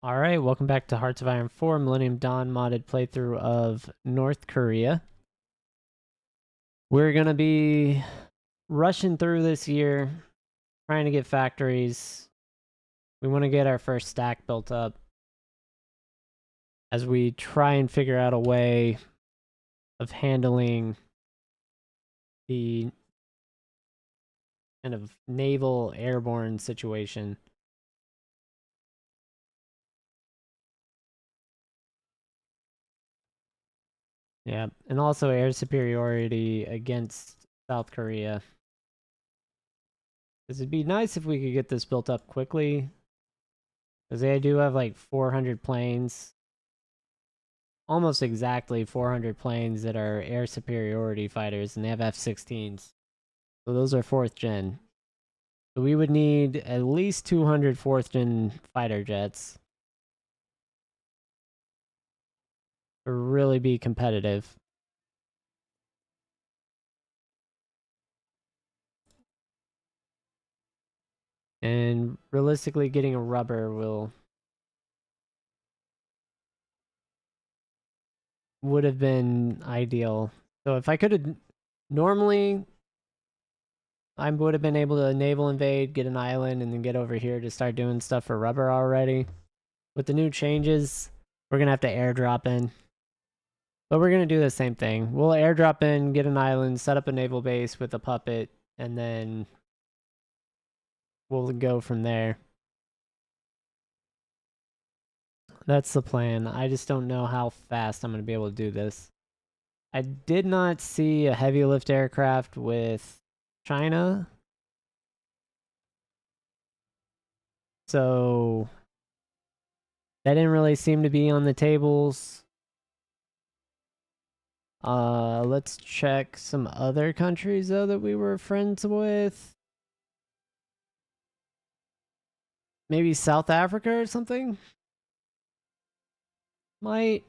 Alright, welcome back to Hearts of Iron 4 Millennium Dawn modded playthrough of North Korea. We're gonna be rushing through this year, trying to get factories. We want to get our first stack built up as we try and figure out a way of handling the kind of naval airborne situation. Yeah, and also air superiority against South Korea. Because it'd be nice if we could get this built up quickly. Because they do have like 400 planes. Almost exactly 400 planes that are air superiority fighters, and they have F-16s. So those are 4th gen. So we would need at least 200 4th gen fighter jets to really be competitive. And realistically, getting a rubber would have been ideal. So if I could have normally, I would have been able to naval invade, get an island, and then get over here to start doing stuff for rubber already. With the new changes, we're gonna have to airdrop in. But we're gonna do the same thing. We'll airdrop in, get an island, set up a naval base with a puppet, and then we'll go from there. That's the plan. I just don't know how fast I'm gonna be able to do this. I did not see a heavy lift aircraft with China. So that didn't really seem to be on the tables. Let's check some other countries though that we were friends with. Maybe South Africa or something? Might.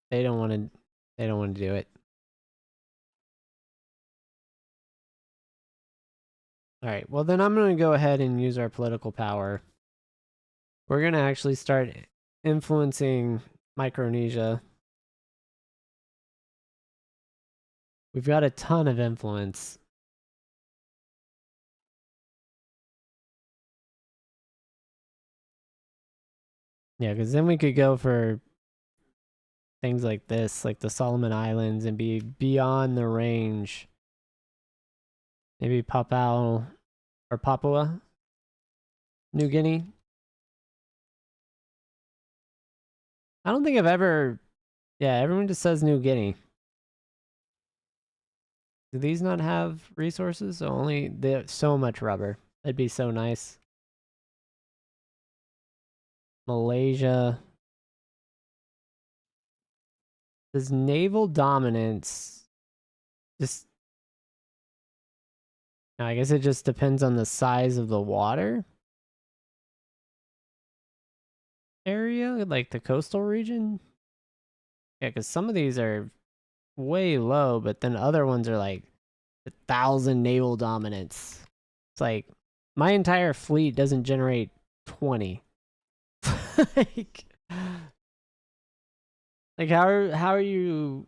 They don't want to do it. Alright, well then I'm going to go ahead and use our political power. We're going to actually start influencing Micronesia. We've got a ton of influence. Yeah, because then we could go for things like this, like the Solomon Islands, and be beyond the range. Maybe Papua or Papua New Guinea. I don't think I've ever... Yeah, everyone just says New Guinea. Do these not have resources? Only there's so much rubber. That'd be so nice. Malaysia. Does naval dominance just... I guess it just depends on the size of the water area, like the coastal region. Yeah, because some of these are way low, but then other ones are like 1,000 naval dominance. It's like my entire fleet doesn't generate 20. like, like how are you?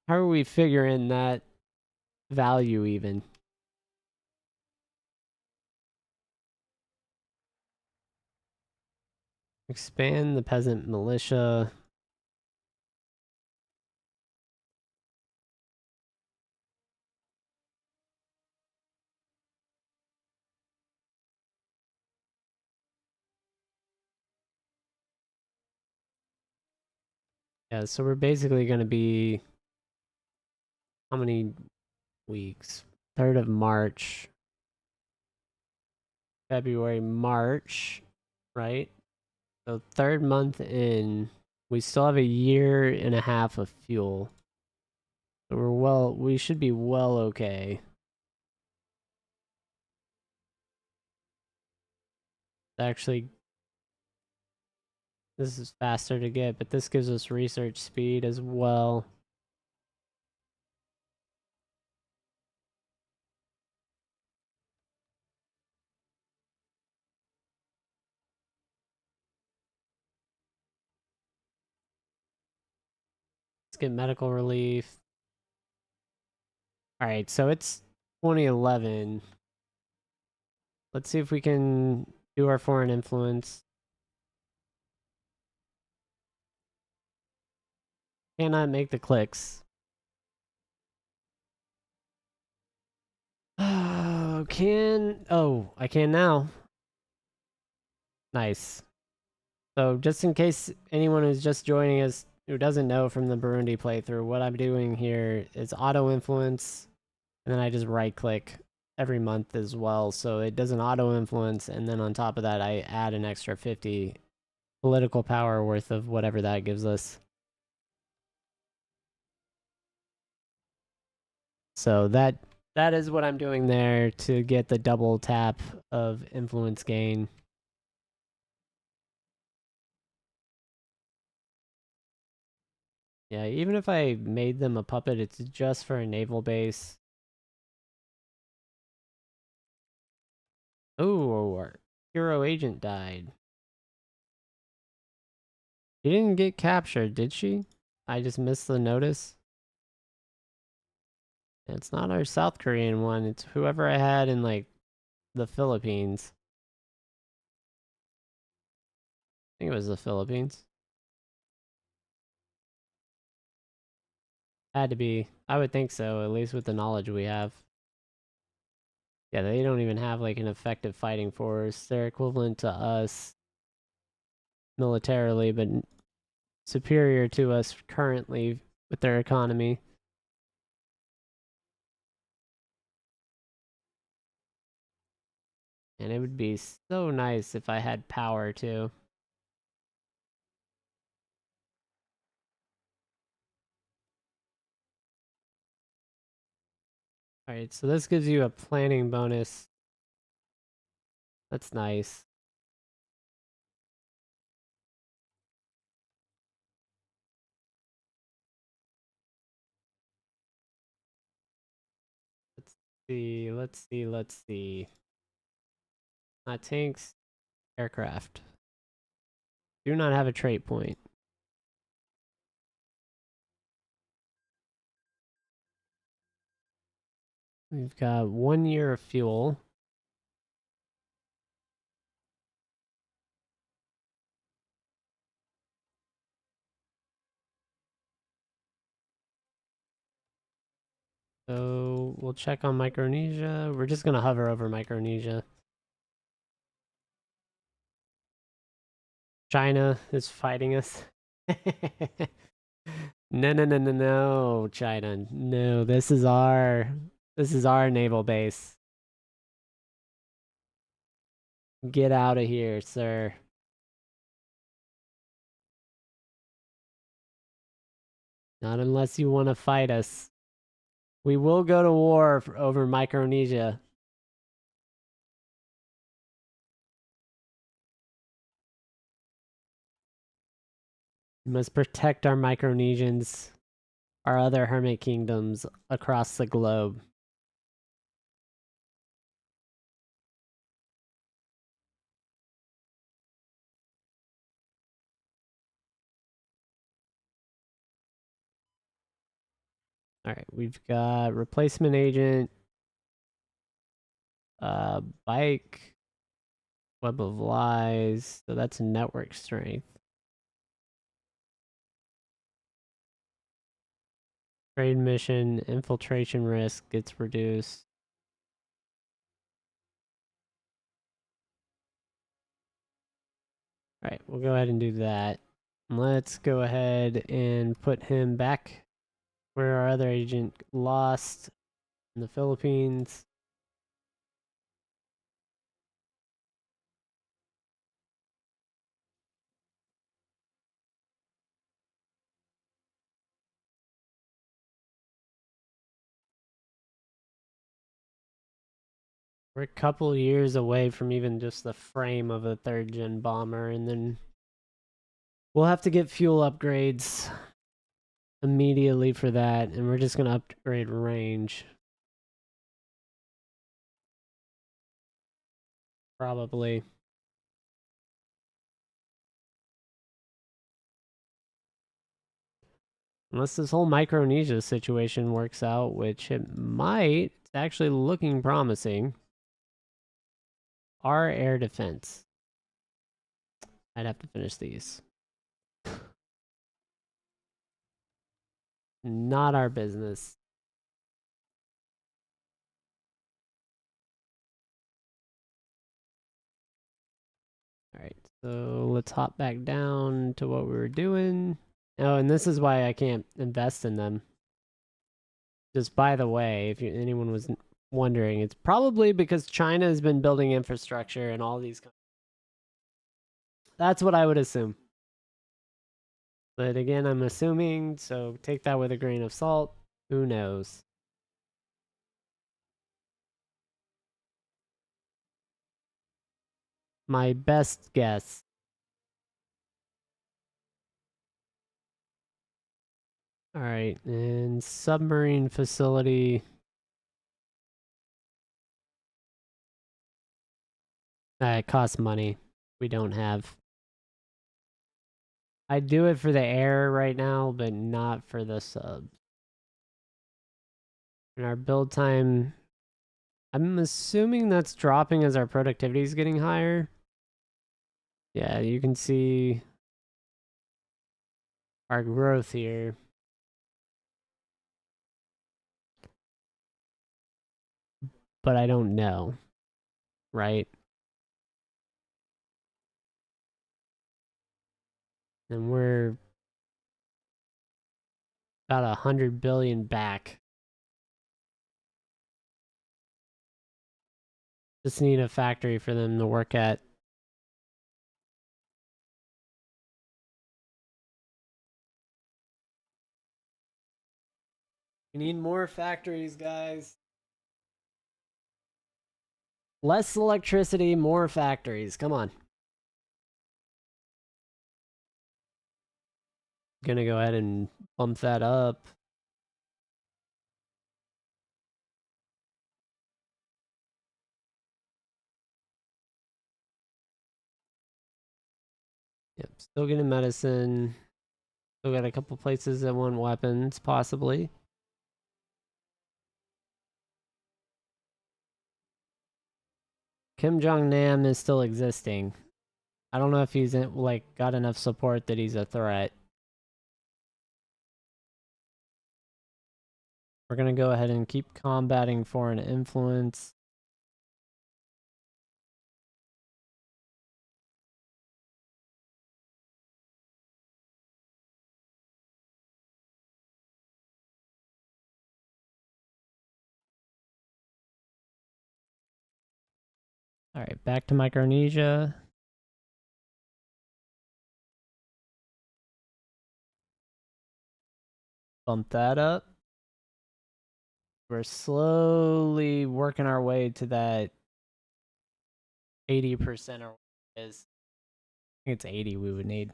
How are we figuring that value even? Expand the peasant militia. Yeah, so we're basically going to be how many weeks? 3rd of March. February, March, right? So 3rd month in, we still have a year and a half of fuel. So we should be well okay. Actually, this is faster to get, but this gives us research speed as well. get medical relief. Alright, so it's 2011. Let's see if we can do our foreign influence. Cannot make the clicks. Oh, I can now. Nice. So just in case anyone who's just joining us who doesn't know from the Burundi playthrough, what I'm doing here is auto influence, and then I just right click every month as well. So it does an auto influence, and then on top of that, I add an extra 50 political power worth of whatever that gives us. So that is what I'm doing there to get the double tap of influence gain. Yeah, even if I made them a puppet, it's just for a naval base. Oh, our hero agent died. She didn't get captured, did she? I just missed the notice. It's not our South Korean one. It's whoever I had in, like, the Philippines. I think it was the Philippines. Had to be. I would think so, at least with the knowledge we have. Yeah, they don't even have, like, an effective fighting force. They're equivalent to us militarily, but superior to us currently with their economy. And it would be so nice if I had power too. Alright, so this gives you a planning bonus. That's nice. Let's see. Not tanks, aircraft. Do not have a trait point. We've got 1 year of fuel. So we'll check on Micronesia. We're just gonna hover over Micronesia. China is fighting us. No, no, no, no, no, China. No, this is our naval base. Get out of here, sir. Not unless you want to fight us. We will go to war over Micronesia. We must protect our Micronesians, our other hermit kingdoms across the globe. Alright, we've got replacement agent, bike, web of lies. So that's network strength. Trade mission, infiltration risk gets reduced. Alright, we'll go ahead and do that. Let's go ahead and put him back where our other agent lost in the Philippines. We're a couple years away from even just the frame of a third gen bomber, and then we'll have to get fuel upgrades immediately for that, and we're just gonna upgrade range. Probably. Unless this whole Micronesia situation works out, which it might. It's actually looking promising. Our air defense. I'd have to finish these. Not our business. All right, so let's hop back down to what we were doing. Oh, and this is why I can't invest in them. Just by the way, if anyone was wondering, it's probably because China has been building infrastructure and all these. That's what I would assume. But again, I'm assuming, so take that with a grain of salt. Who knows? My best guess. All right, and submarine facility. It costs money. We don't have. I do it for the air right now, but not for the subs. And our build time, I'm assuming that's dropping as our productivity is getting higher. Yeah, you can see our growth here. But I don't know, right? And we're about 100 billion back. Just need a factory for them to work at. We need more factories, guys. Less electricity, more factories. Come on. Gonna go ahead and bump that up. Yep, still getting medicine. Still got a couple places that want weapons, possibly. Kim Jong Nam is still existing. I don't know if he's like got enough support that he's a threat. We're gonna go ahead and keep combating foreign influence. All right, back to Micronesia. Bump that up. We're slowly working our way to that 80% or what it is. I think it's 80 we would need.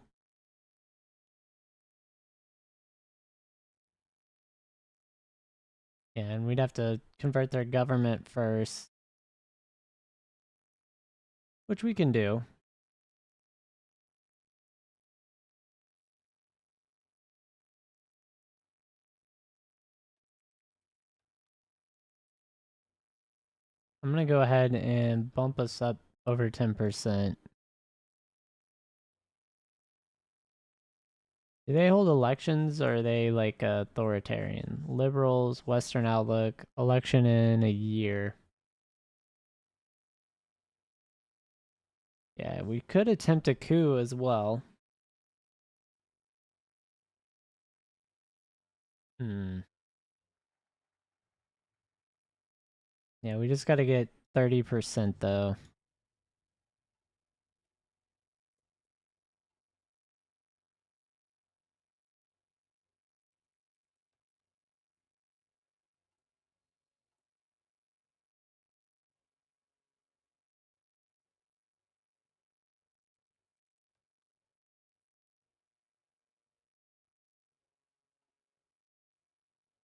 Yeah, and we'd have to convert their government first, which we can do. I'm gonna go ahead and bump us up over 10%. Do they hold elections or are they like authoritarian? Liberals, Western Outlook, election in a year. Yeah, we could attempt a coup as well. Hmm. Yeah, we just gotta get 30% though.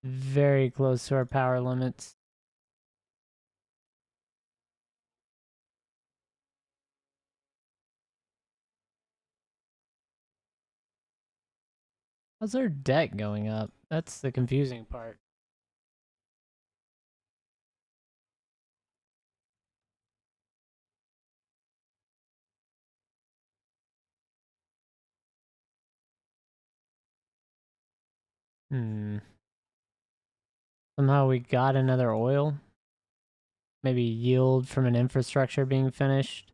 Very close to our power limits. How's our debt going up? That's the confusing part. Hmm. Somehow we got another oil. Maybe yield from an infrastructure being finished.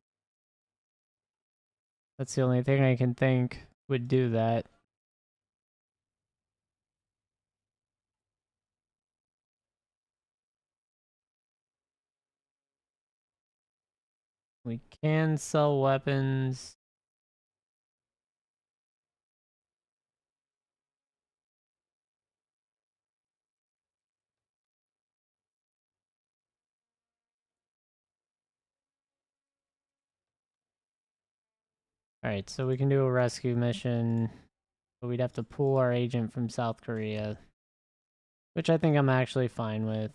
That's the only thing I can think would do that. We can sell weapons. Alright, so we can do a rescue mission. But we'd have to pull our agent from South Korea. Which I think I'm actually fine with.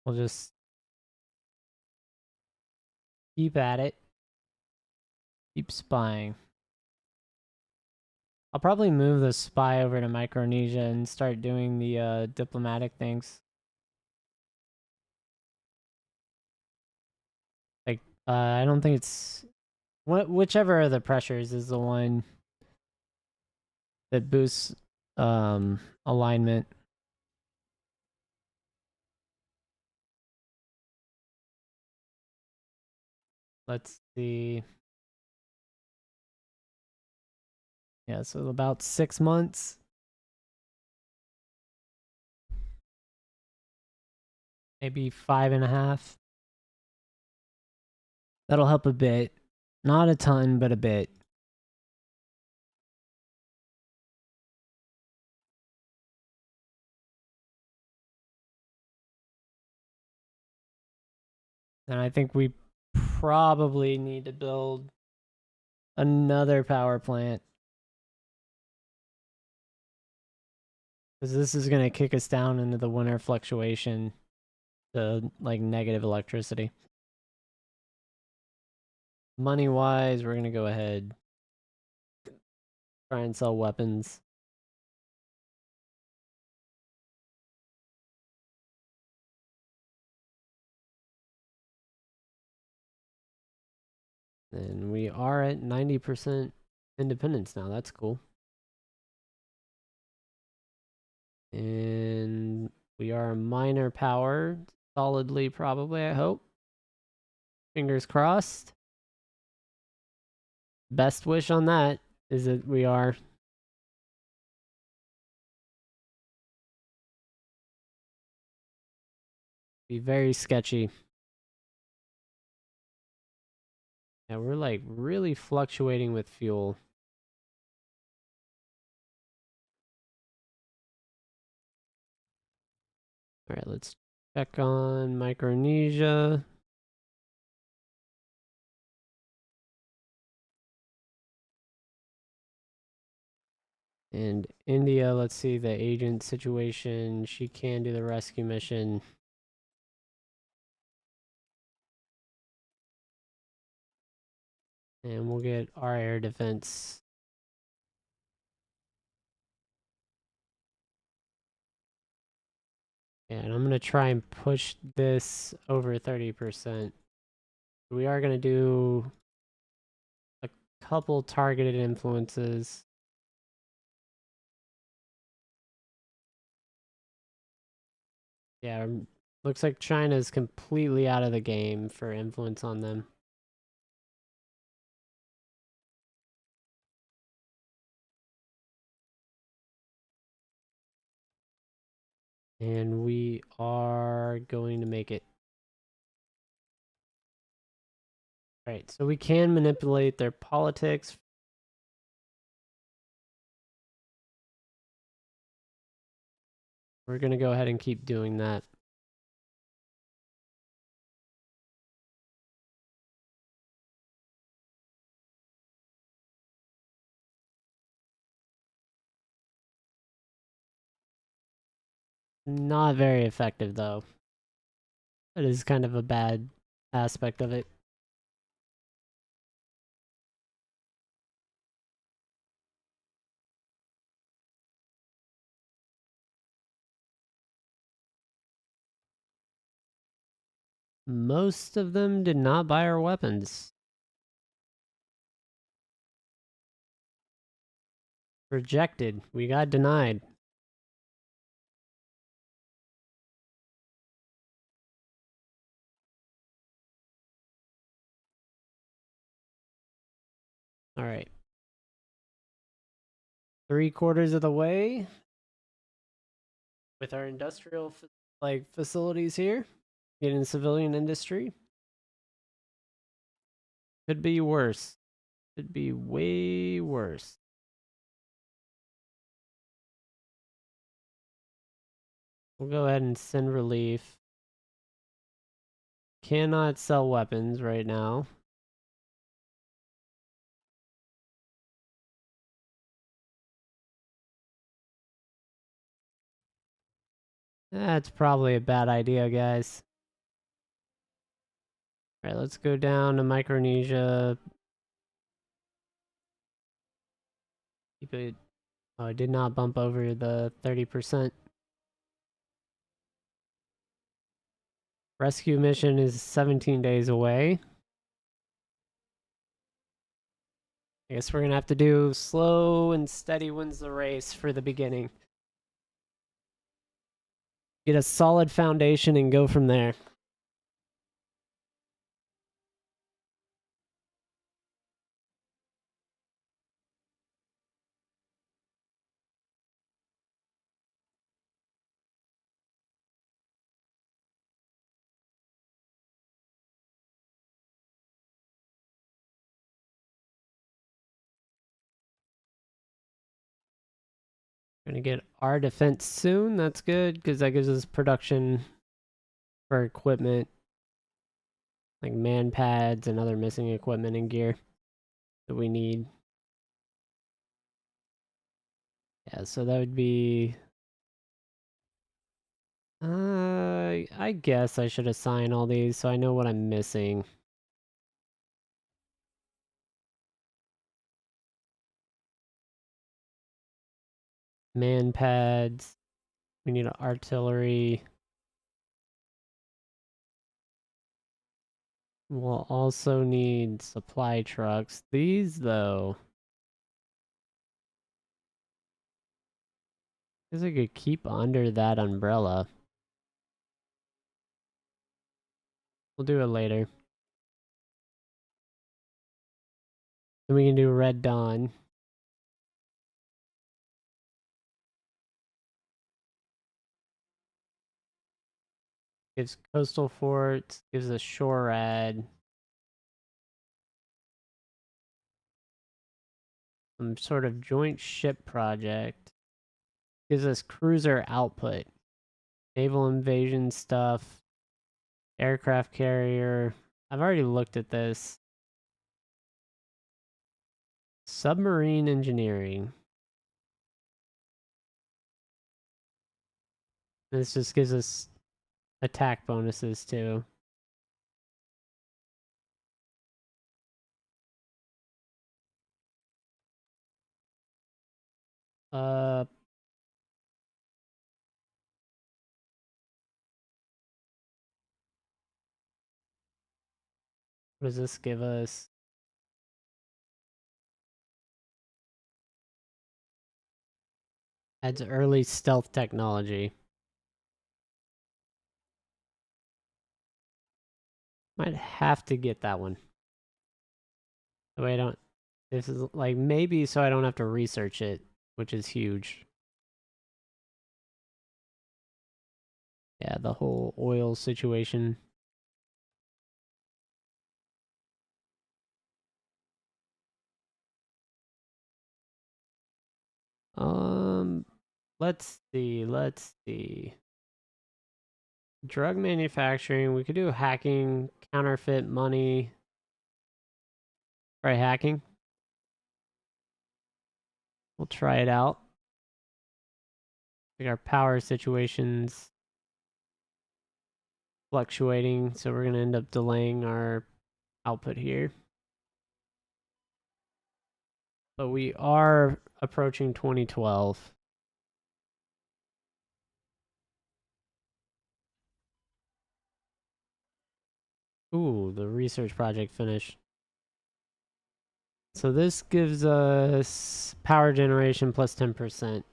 We'll just keep at it. Keep spying. I'll probably move the spy over to Micronesia and start doing the diplomatic things. Like, I don't think it's whichever of the pressures is the one that boosts alignment. Let's see. Yeah, so about 6 months. Maybe 5.5. That'll help a bit. Not a ton, but a bit. And I think we probably need to build another power plant. Because this is going to kick us down into the winter fluctuation to like negative electricity. Money wise, we're going to go ahead. Try and sell weapons. And we are at 90% independence now. That's cool. And we are a minor power. Solidly, probably, I hope. Fingers crossed. Best wish on that is that we are. Be very sketchy. Yeah, we're like really fluctuating with fuel. All right, let's check on Micronesia. And India, let's see the agent situation. She can do the rescue mission. And we'll get our air defense. And I'm going to try and push this over 30%. We are going to do a couple targeted influences. Yeah, looks like China is completely out of the game for influence on them. And we are going to make it. Right, so we can manipulate their politics. We're going to go ahead and keep doing that. Not very effective, though. That is kind of a bad aspect of it. Most of them did not buy our weapons. Rejected. We got denied. All right. 3/4 of the way with our industrial facilities here. Getting civilian industry. Could be worse. Could be way worse. We'll go ahead and send relief. Cannot sell weapons right now. That's probably a bad idea, guys. Alright, let's go down to Micronesia. Keep it. Oh, I did not bump over the 30%. Rescue mission is 17 days away. I guess we're gonna have to do slow and steady wins the race for the beginning. Get a solid foundation and go from there. Gonna get our defense soon. That's good because that gives us production for equipment like man pads and other missing equipment and gear that we need. Yeah, so that would be. I guess I should assign all these so I know what I'm missing. Man pads. We need artillery. We'll also need supply trucks. These, though, I guess I could keep under that umbrella. We'll do it later. Then we can do Red Dawn. Gives coastal forts, gives us shore rad. Some sort of joint ship project. Gives us cruiser output. Naval invasion stuff. Aircraft carrier. I've already looked at this. Submarine engineering. This just gives us attack bonuses too. Uh, what does this give us? Adds early stealth technology. Might have to get that one. That way I don't. This is like maybe so I don't have to research it, which is huge. Yeah, the whole oil situation. Um, let's see. Let's see. Drug manufacturing. We could do hacking, counterfeit money. Try hacking. We'll try it out. Like our power situations. fluctuating, so we're going to end up delaying our output here. But we are approaching 2012. Ooh, the research project finished. So this gives us power generation plus 10%.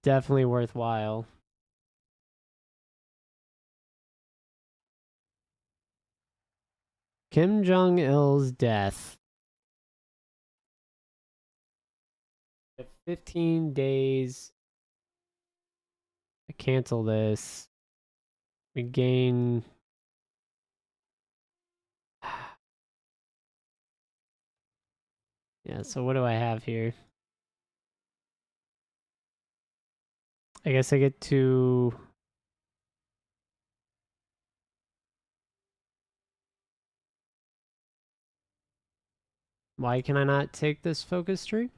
Definitely worthwhile. Kim Jong-il's death. 15 days. I cancel this. We gain... Yeah, so what do I have here? I guess I get to... Why can I not take this focus tree?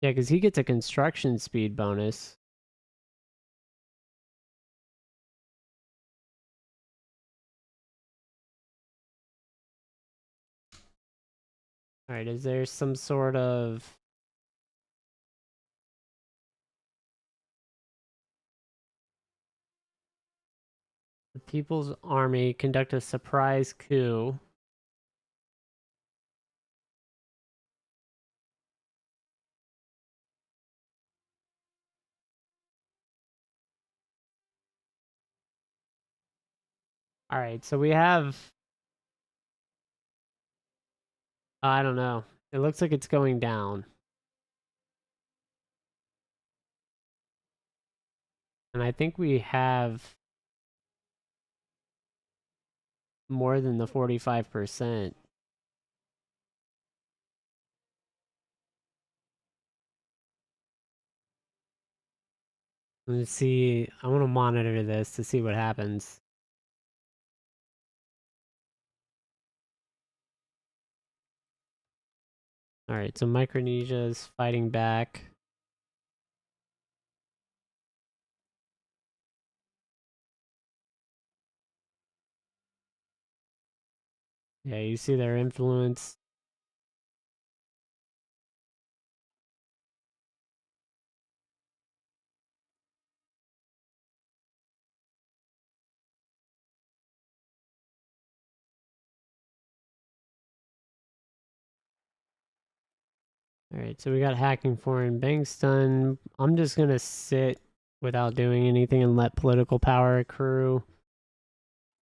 Yeah, because he gets a construction speed bonus. Alright, is there some sort of... The People's Army conduct a surprise coup. Alright, so we have... I don't know. It looks like it's going down. And I think we have more than the 45%. Let's see. I want to monitor this to see what happens. Alright, so Micronesia is fighting back. Yeah, you see their influence. Alright, so we got hacking foreign banks done. I'm just gonna sit without doing anything and let political power accrue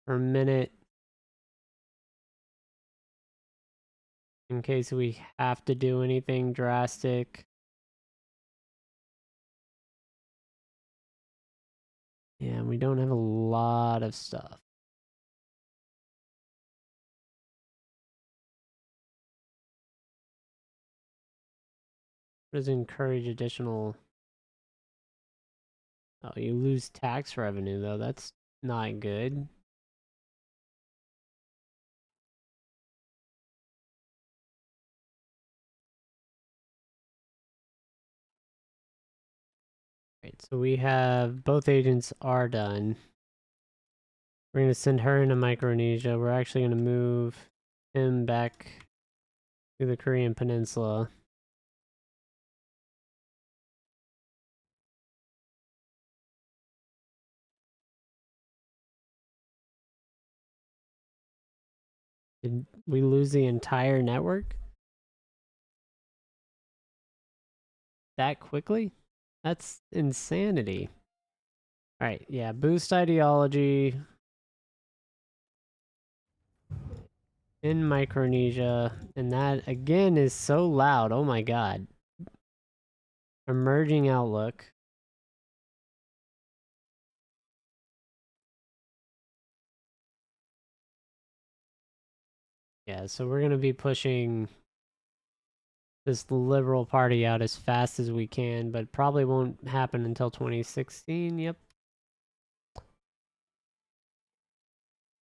for a minute. In case we have to do anything drastic. Yeah, we don't have a lot of stuff. What does encourage additional... Oh, you lose tax revenue, though. That's not good. Right, so we have... Both agents are done. We're going to send her into Micronesia. We're actually going to move him back to the Korean Peninsula. Did we lose the entire network? That quickly? That's insanity. Alright, yeah, boost ideology in Micronesia. And that, again, is so loud. Oh my god. Emerging outlook. Yeah, so we're going to be pushing this Liberal Party out as fast as we can, but probably won't happen until 2016. Yep.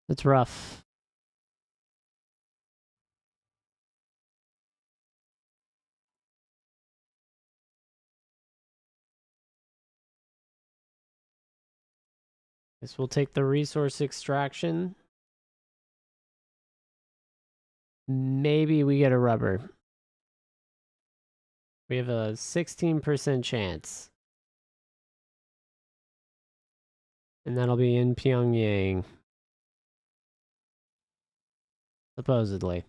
That's rough. Guess we'll take the resource extraction. Maybe we get a rubber. We have a 16% chance. And that'll be in Pyongyang. Supposedly.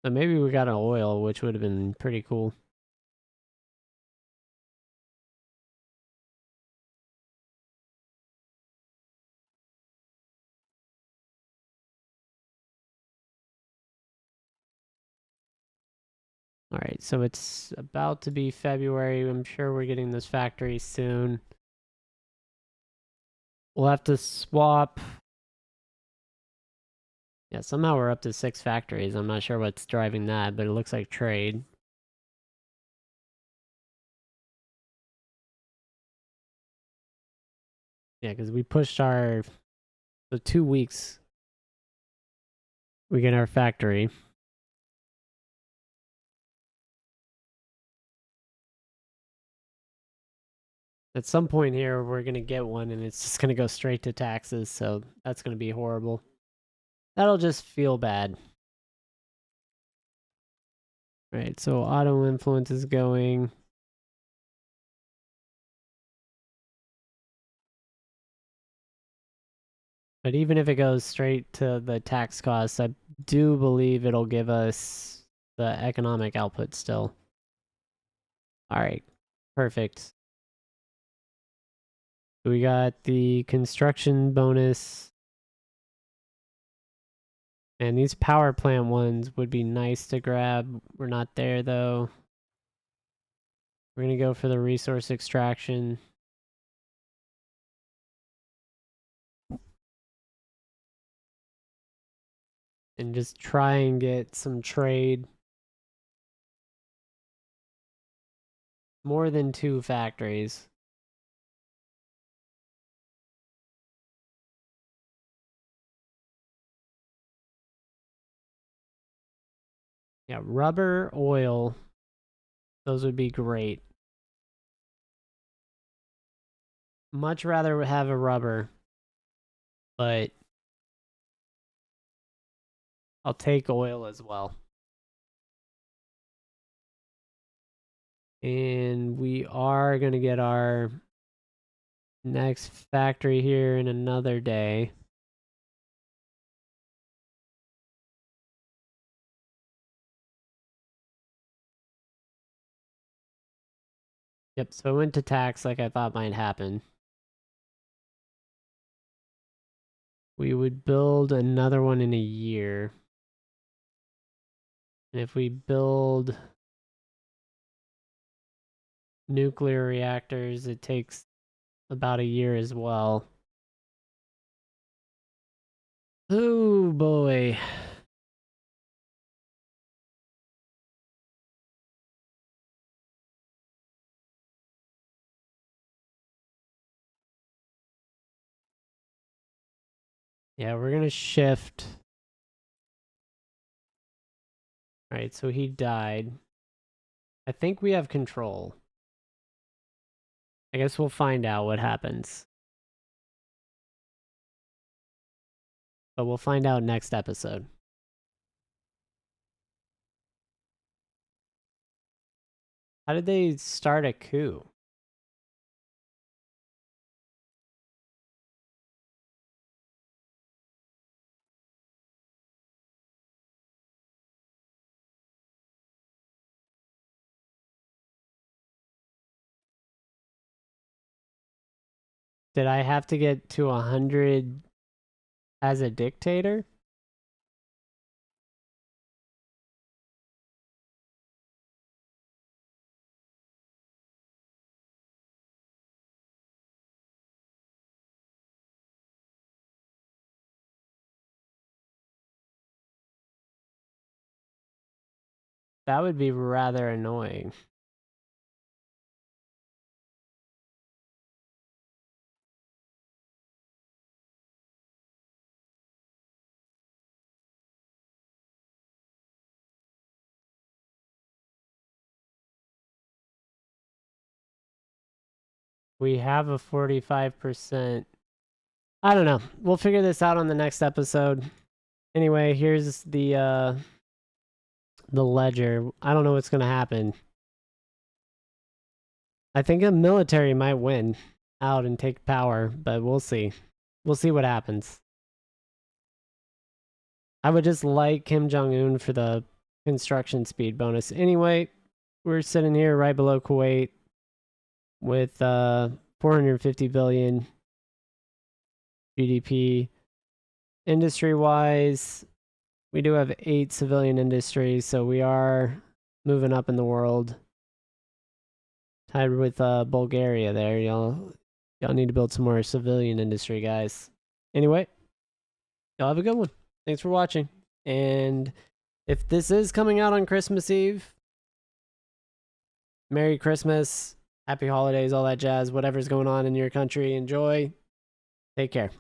So maybe we got an oil, which would have been pretty cool. All right, so it's about to be February. I'm sure we're getting this factory soon. We'll have to swap. Yeah, somehow we're up to 6 factories. I'm not sure what's driving that, but it looks like trade. Yeah, because we pushed our... So 2 weeks, we get our factory. At some point here, we're going to get one, and it's just going to go straight to taxes, so that's going to be horrible. That'll just feel bad. Right, so auto influence is going. But even if it goes straight to the tax costs, I do believe it'll give us the economic output still. All right, perfect. We got the construction bonus. And these power plant ones would be nice to grab. We're not there though. We're going to go for the resource extraction. And just try and get some trade. More than 2 factories. Yeah, rubber, oil. Those would be great. Much rather have a rubber. But I'll take oil as well. And we are going to get our next factory here in another day. Yep, so I went to tax like I thought might happen. We would build another one in a year. And if we build nuclear reactors, it takes about a year as well. Oh boy. Yeah, we're gonna shift. Alright, so he died. I think we have control. I guess we'll find out what happens. But we'll find out next episode. How did they start a coup? Did I have to get to 100 as a dictator? That would be rather annoying. We have a 45%. I don't know. We'll figure this out on the next episode. Anyway, here's the ledger. I don't know what's gonna happen. I think the military might win out and take power, but we'll see. We'll see what happens. I would just like Kim Jong-un for the construction speed bonus. Anyway, we're sitting here right below Kuwait with 450 billion GDP. Industry-wise, we do have 8 civilian industries, so we are moving up in the world. Tied with Bulgaria there. Y'all need to build some more civilian industry, guys. Anyway, y'all have a good one. Thanks for watching. And if this is coming out on Christmas Eve, Merry Christmas, Happy Holidays, all that jazz, whatever's going on in your country, enjoy. Take care.